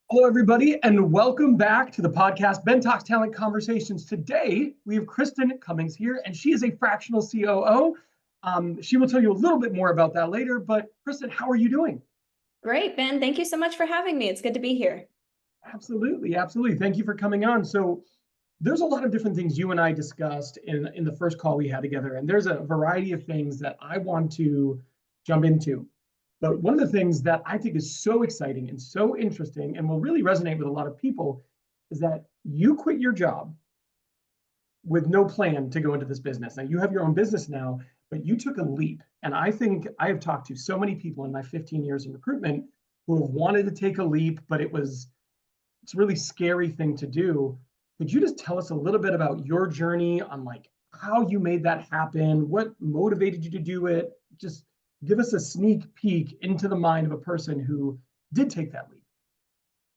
Hello, everybody, and welcome back to the podcast, Ben Talks Talent Conversations. Today, we have Kristin Cummings here, and she is a fractional COO. She will tell you a little bit more about that later, but Kristin, how are you doing? Great, Ben. Thank you so much for having me. It's good to be here. Absolutely, absolutely. Thank you for coming on. So there's a lot of different things you and I discussed in the first call we had together, and there's a variety of things that I want to jump into. But one of the things that I think is so exciting and so interesting and will really resonate with a lot of people is that you quit your job with no plan to go into this business. Now you have your own business now, but you took a leap. And I think I have talked to so many people in my 15 years in recruitment who have wanted to take a leap, but it's a really scary thing to do. Could you just tell us a little bit about your journey on like how you made that happen? What motivated you to do it? Just give us a sneak peek into the mind of a person who did take that leap.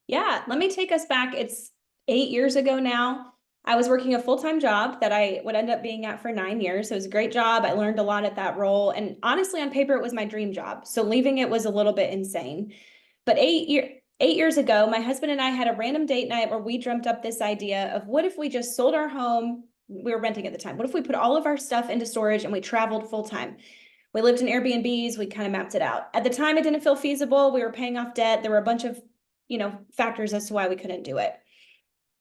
Yeah, let me take us back. It's 8 years ago now. I was working a full-time job that I would end up being at for 9 years. It was a great job. I learned a lot at that role. And honestly, on paper, it was my dream job. So leaving it was a little bit insane. But 8 years ago, my husband and I had a random date night where we dreamt up this idea of what if we just sold our home? We were renting at the time. What if we put all of our stuff into storage and we traveled full time? We lived in Airbnbs. We kind of mapped it out. At the time, it didn't feel feasible. We were paying off debt. There were a bunch of, factors as to why we couldn't do it.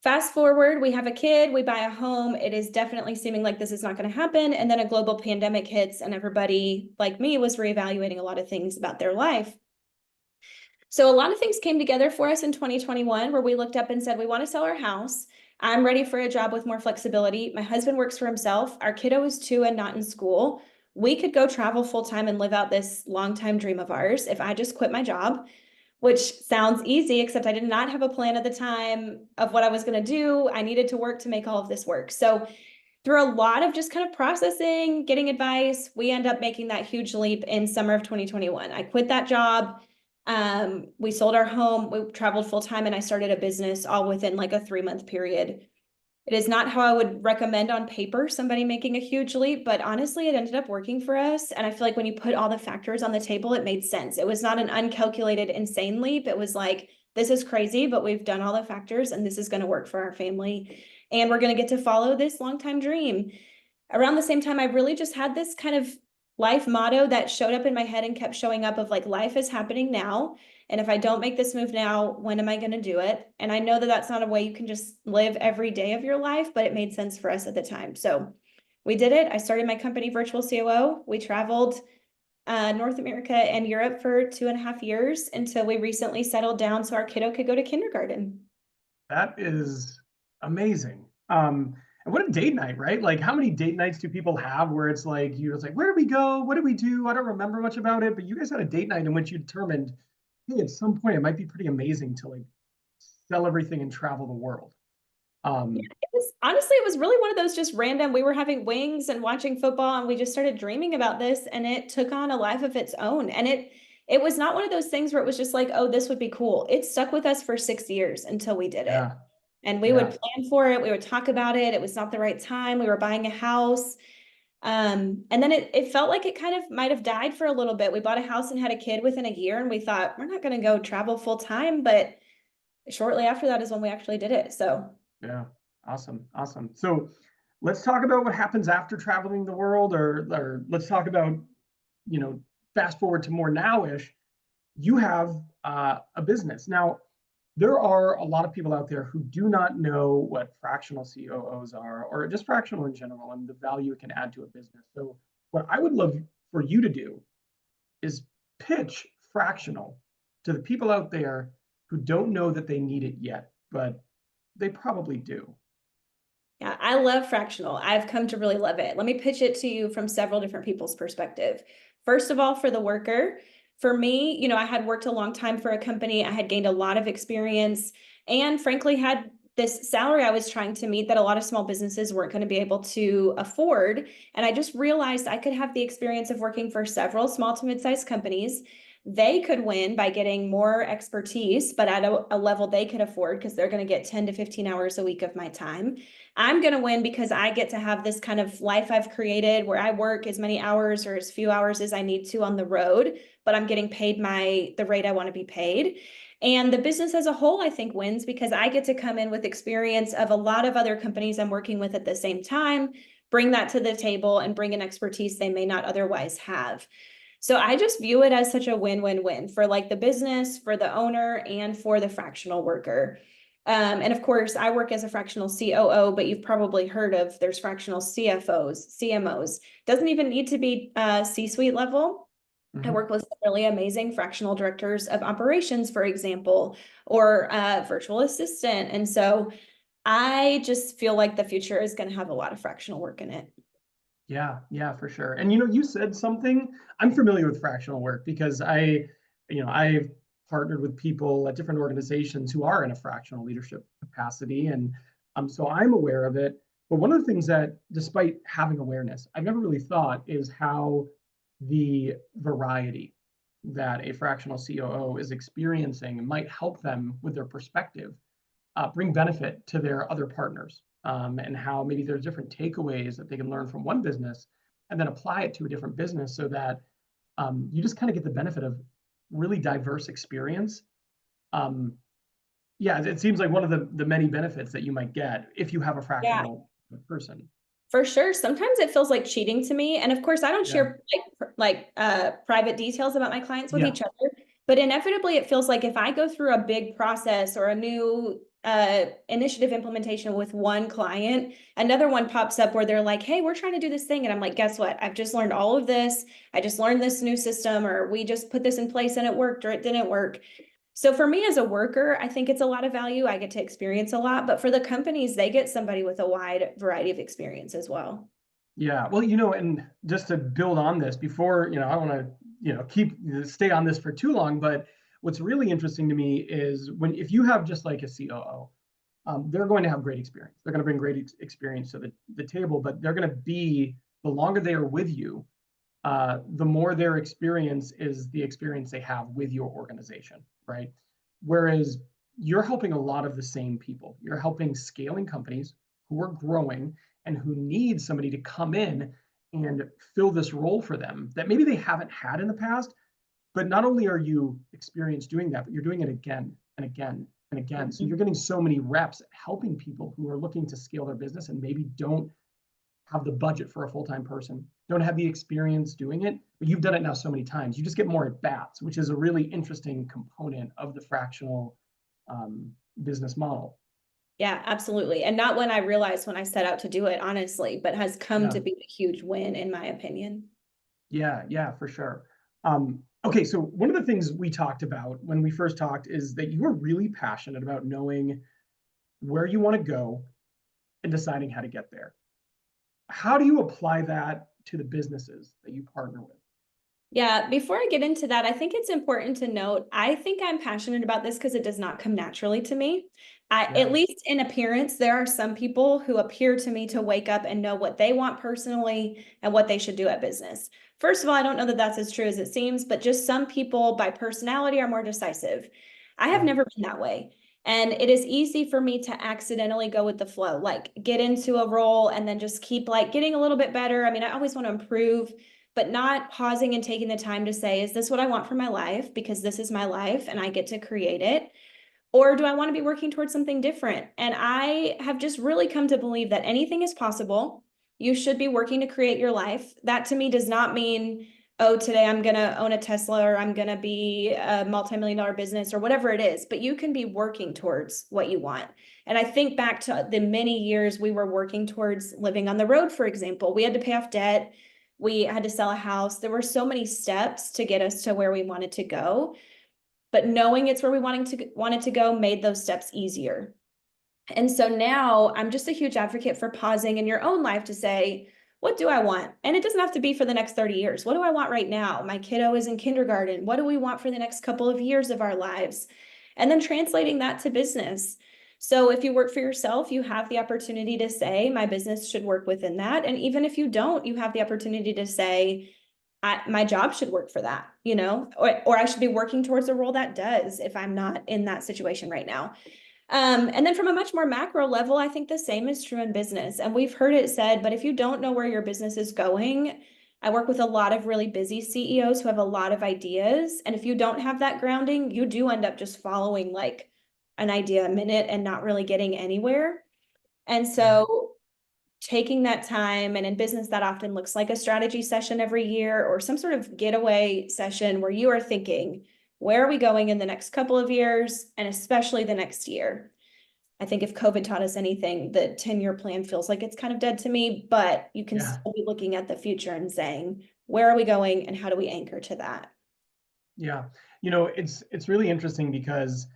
Fast forward, we have a kid, we buy a home. It is definitely seeming like this is not going to happen. And then a global pandemic hits, and everybody, like me, was reevaluating a lot of things about their life. So a lot of things came together for us in 2021 where we looked up and said, we want to sell our house. I'm ready for a job with more flexibility. My husband works for himself. Our kiddo is 2 and not in school. We could go travel full time and live out this long-time dream of ours if I just quit my job, which sounds easy, except I did not have a plan at the time of what I was going to do. I needed to work to make all of this work. So through a lot of just kind of processing, getting advice, we end up making that huge leap in summer of 2021. I quit that job. We sold our home, we traveled full time, and I started a business all within like a 3-month period. It is not how I would recommend on paper somebody making a huge leap, but honestly, it ended up working for us. And I feel like when you put all the factors on the table, it made sense. It was not an uncalculated, insane leap. It was like, this is crazy, but we've done all the factors and this is going to work for our family. And we're going to get to follow this long-time dream. Around the same time, I really just had this kind of life motto that showed up in my head and kept showing up of like, life is happening now. And if I don't make this move now, when am I going to do it? And I know that that's not a way you can just live every day of your life, but it made sense for us at the time. So we did it. I started my company, Virtual COO. We traveled North America and Europe for 2.5 years until we recently settled down so our kiddo could go to kindergarten. That is amazing. And what a date night, right? Like, how many date nights do people have where it's like, you're just like, where did we go? What did we do? I don't remember much about it, but you guys had a date night in which you determined, hey, at some point it might be pretty amazing to like sell everything and travel the world. Yeah, Um, it was really one of those just random. We were having wings and watching football, and we just started dreaming about this, and it took on a life of its own. And it was not one of those things where it was just like, oh, this would be cool. It stuck with us for 6 years until we did it. yeah, And we would yeah. plan for it. We would talk about it. It was not the right time. We were buying a house. And then it felt like it kind of might have died for a little bit. We bought a house and had a kid within a year, and we thought, we're not going to go travel full time. But shortly after that is when we actually did it. So Yeah, awesome, awesome. So let's talk about what happens after traveling the world, or let's talk about, you know, fast forward to more nowish. You have a business now. There are a lot of people out there who do not know what fractional COOs are, or just fractional in general, and the value it can add to a business. So, what I would love for you to do is pitch fractional to the people out there who don't know that they need it yet, but they probably do. yeah, I love fractional. I've come to really love it. Let me pitch it to you from several different people's perspective. First of all, for the worker, for me, I had worked a long time for a company. I had gained a lot of experience and frankly had this salary I was trying to meet that a lot of small businesses weren't going to be able to afford. And I just realized I could have the experience of working for several small to mid-sized companies they could win by getting more expertise, but at a level they could afford because they're going to get 10 to 15 hours a week of my time. I'm going to win because I get to have this kind of life I've created where I work as many hours or as few hours as I need to on the road, but I'm getting paid the rate I want to be paid. And the business as a whole, I think, wins because I get to come in with experience of a lot of other companies I'm working with at the same time, bring that to the table and bring an expertise they may not otherwise have. So I just view it as such a win-win-win for like the business, for the owner, and for the fractional worker. And of course, I work as a fractional COO, but you've probably heard of there's fractional CFOs, CMOs. Doesn't even need to be C-suite level. I work with really amazing fractional directors of operations, for example, or virtual assistant. And so I just feel like the future is going to have a lot of fractional work in it. Yeah, yeah, for sure. And you said something, I'm familiar with fractional work because I've partnered with people at different organizations who are in a fractional leadership capacity. And so I'm aware of it. But one of the things that, despite having awareness, I've never really thought is how the variety that a fractional COO is experiencing might help them with their perspective, bring benefit to their other partners, and how maybe there's different takeaways that they can learn from one business and then apply it to a different business so that you just kind of get the benefit of really diverse experience. Yeah, it seems like one of the many benefits that you might get if you have a Yeah. fractional person. For sure. Sometimes it feels like cheating to me. And of course, I don't Yeah. share private details about my clients with Yeah. each other. But inevitably, it feels like if I go through a big process or a new initiative implementation with one client, another one pops up where they're like, hey, we're trying to do this thing. And I'm like, guess what? I've just learned all of this. I just learned this new system, or we just put this in place and it worked or it didn't work. So for me as a worker, I think it's a lot of value. I get to experience a lot, but for the companies, they get somebody with a wide variety of experience as well. Yeah. Well, and just to build on this before, I don't want to, stay on this for too long, but what's really interesting to me is if you have just like a COO, they're going to have great experience. They're going to bring great experience to the table, but they're going to be, the longer they are with you, the more their experience is the experience they have with your organization, right? Whereas you're helping a lot of the same people. You're helping scaling companies who are growing and who need somebody to come in and fill this role for them that maybe they haven't had in the past. But not only are you experienced doing that, but you're doing it again and again and again. So you're getting so many reps helping people who are looking to scale their business and maybe don't have the budget for a full-time person, don't have the experience doing it, but you've done it now so many times. You just get more at bats, which is a really interesting component of the fractional business model. Yeah, absolutely. And not when I realized when I set out to do it, honestly, but has come to be a huge win, in my opinion. Yeah, yeah, for sure. Okay, so one of the things we talked about when we first talked is that you were really passionate about knowing where you want to go and deciding how to get there. How do you apply that to the businesses that you partner with? Yeah, before I get into that, I think it's important to note, I think I'm passionate about this because it does not come naturally to me. At least in appearance, there are some people who appear to me to wake up and know what they want personally and what they should do at business. First of all, I don't know that that's as true as it seems, but just some people by personality are more decisive. I have never been that way. And it is easy for me to accidentally go with the flow, like get into a role and then just keep like getting a little bit better. I mean, I always want to improve, but not pausing and taking the time to say, is this what I want for my life? Because this is my life and I get to create it. Or do I want to be working towards something different? And I have just really come to believe that anything is possible. You should be working to create your life. That to me does not mean, oh, today I'm going to own a Tesla or I'm going to be a multi-million-dollar business or whatever it is, but you can be working towards what you want. And I think back to the many years we were working towards living on the road, for example. We had to pay off debt. We had to sell a house. There were so many steps to get us to where we wanted to go. But knowing it's where we wanted to go made those steps easier. And so now I'm just a huge advocate for pausing in your own life to say, what do I want? And it doesn't have to be for the next 30 years. What do I want right now? My kiddo is in kindergarten. What do we want for the next couple of years of our lives? And then translating that to business. So if you work for yourself, you have the opportunity to say, my business should work within that. And even if you don't, you have the opportunity to say, my job should work for that, you know, or I should be working towards a role that does if I'm not in that situation right now. And then from a much more macro level, I think the same is true in business. And we've heard it said, but if you don't know where your business is going, I work with a lot of really busy CEOs who have a lot of ideas. And if you don't have that grounding, you do end up just following like an idea a minute and not really getting anywhere. And Yeah. so taking that time, and in business, that often looks like a strategy session every year or some sort of getaway session where you are thinking, where are we going in the next couple of years, and especially the next year? I think if COVID taught us anything, the 10-year plan feels like it's kind of dead to me, but you can Yeah. still be looking at the future and saying, where are we going and how do we anchor to that? Yeah. It's really interesting because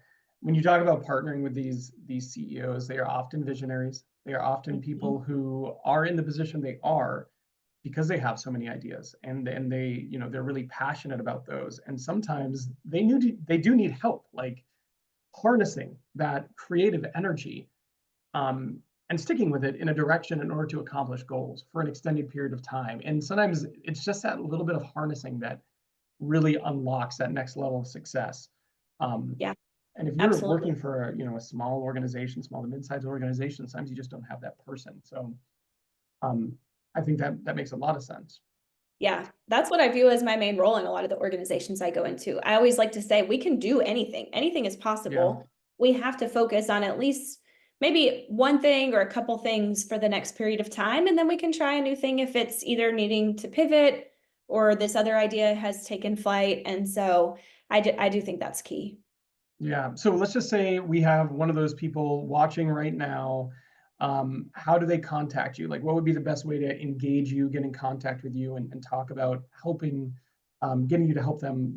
when you talk about partnering with these CEOs, they are often visionaries. They are often people who are in the position they are because they have so many ideas, and they're really passionate about those. And sometimes they do need help, like harnessing that creative energy, um, and sticking with it in a direction in order to accomplish goals for an extended period of time. And sometimes it's just that little bit of harnessing that really unlocks that next level of success. Um, Yeah, and if you're absolutely. working for a small organization, small to mid-sized organization, sometimes you just don't have that person. So um, I think that makes a lot of sense. Yeah, that's what I view as my main role in a lot of the organizations I go into. I always like to say we can do anything. Anything is Yeah, possible. We have to focus on at least maybe one thing or a couple things for the next period of time, and then we can try a new thing if it's either needing to pivot or this other idea has taken flight. And so I do think that's key. yeah. So let's just say we have one of those people watching right now. How do they contact you? Like, what would be the best way to engage you, get in contact with you, and talk about helping, getting you to help them,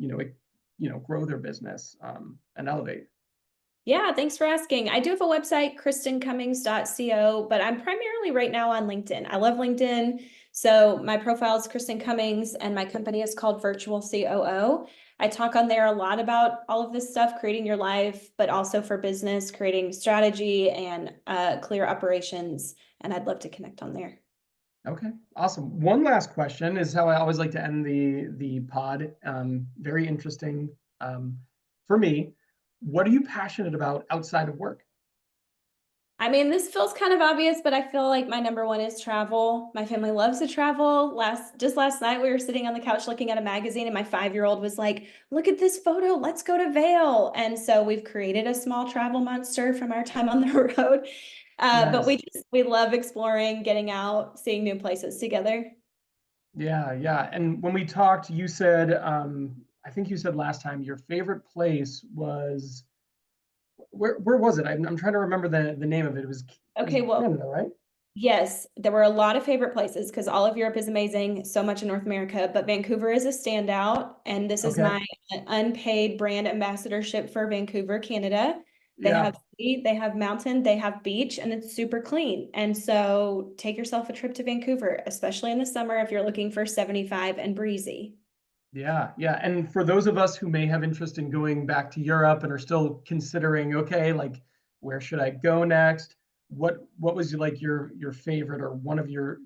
grow their business, and elevate? Yeah, thanks for asking. I do have a website, KristenCummings.co, but I'm primarily right now on LinkedIn. I love LinkedIn. So my profile is Kristen Cummings and my company is called Virtual COO. I talk on there a lot about all of this stuff, creating your life, but also for business, creating strategy and clear operations. And I'd love to connect on there. Okay, awesome. One last question is how I always like to end the pod. Very interesting, for me. What are you passionate about outside of work? I mean, this feels kind of obvious, but I feel like my number one is travel. My family loves to travel. Just last night, we were sitting on the couch looking at a magazine, and my 5-year-old was like, "Look at this photo. Let's go to Vail." And so we've created a small travel monster from our time on the road. But Nice. we love exploring, getting out, seeing new places together. Yeah, yeah. And when we talked, you said, I think you said last time your favorite place was where was it? I'm trying to remember the name of it. It was Okay, well, Canada, right? yes, there were a lot of favorite places because all of Europe is amazing, so much in North America, but Vancouver is a standout. And this is Okay. my unpaid brand ambassadorship for Vancouver, Canada. They Yeah. have sea, they have mountain, they have beach, and it's super clean. And so take yourself a trip to Vancouver, especially in the summer if you're looking for 75 and breezy. Yeah, yeah. And for those of us who may have interest in going back to Europe and are still considering, okay, like where should I go next? What was like your favorite or one of your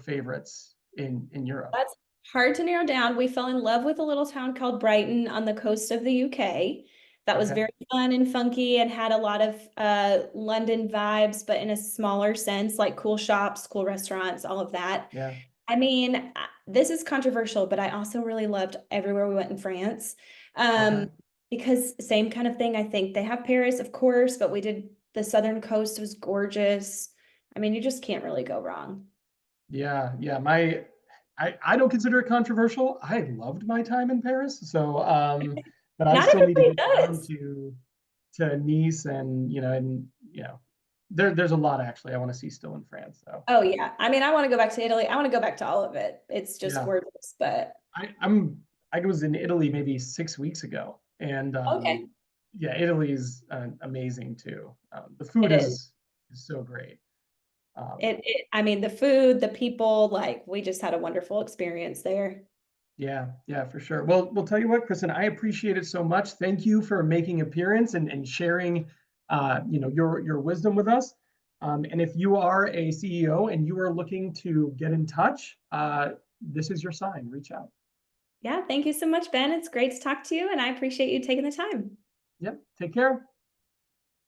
favorites in Europe? That's hard to narrow down. We fell in love with a little town called Brighton on the coast of the UK. That was Okay. very fun and funky and had a lot of London vibes, but in a smaller sense, like cool shops, cool restaurants, all of that. Yeah. I mean, this is controversial, but I also really loved everywhere we went in France. Okay. Um, because same kind of thing, I think they have Paris, of course, but we did the southern coast was gorgeous. I mean, you just can't really go wrong. Yeah, yeah. I don't consider it controversial. I loved my time in Paris. So but I Not still need to everybody get down does. to Nice, and there's a lot actually I want to see still in France. So Oh yeah. I mean, I want to go back to Italy. I want to go back to all of it. It's just yeah. gorgeous, but I was in Italy maybe 6 weeks ago, and okay. yeah, Italy is amazing too. The It food is. is so great. Um, I mean, the food, the people, like we just had a wonderful experience there. yeah, yeah, for sure. Well, we'll tell you what, Kristen, I appreciate it so much. Thank you for making appearance and sharing, your wisdom with us. And if you are a CEO and you are looking to get in touch, this is your sign. Reach out. Yeah, thank you so much, Ben. It's great to talk to you, and I appreciate you taking the time. Yep. Take care.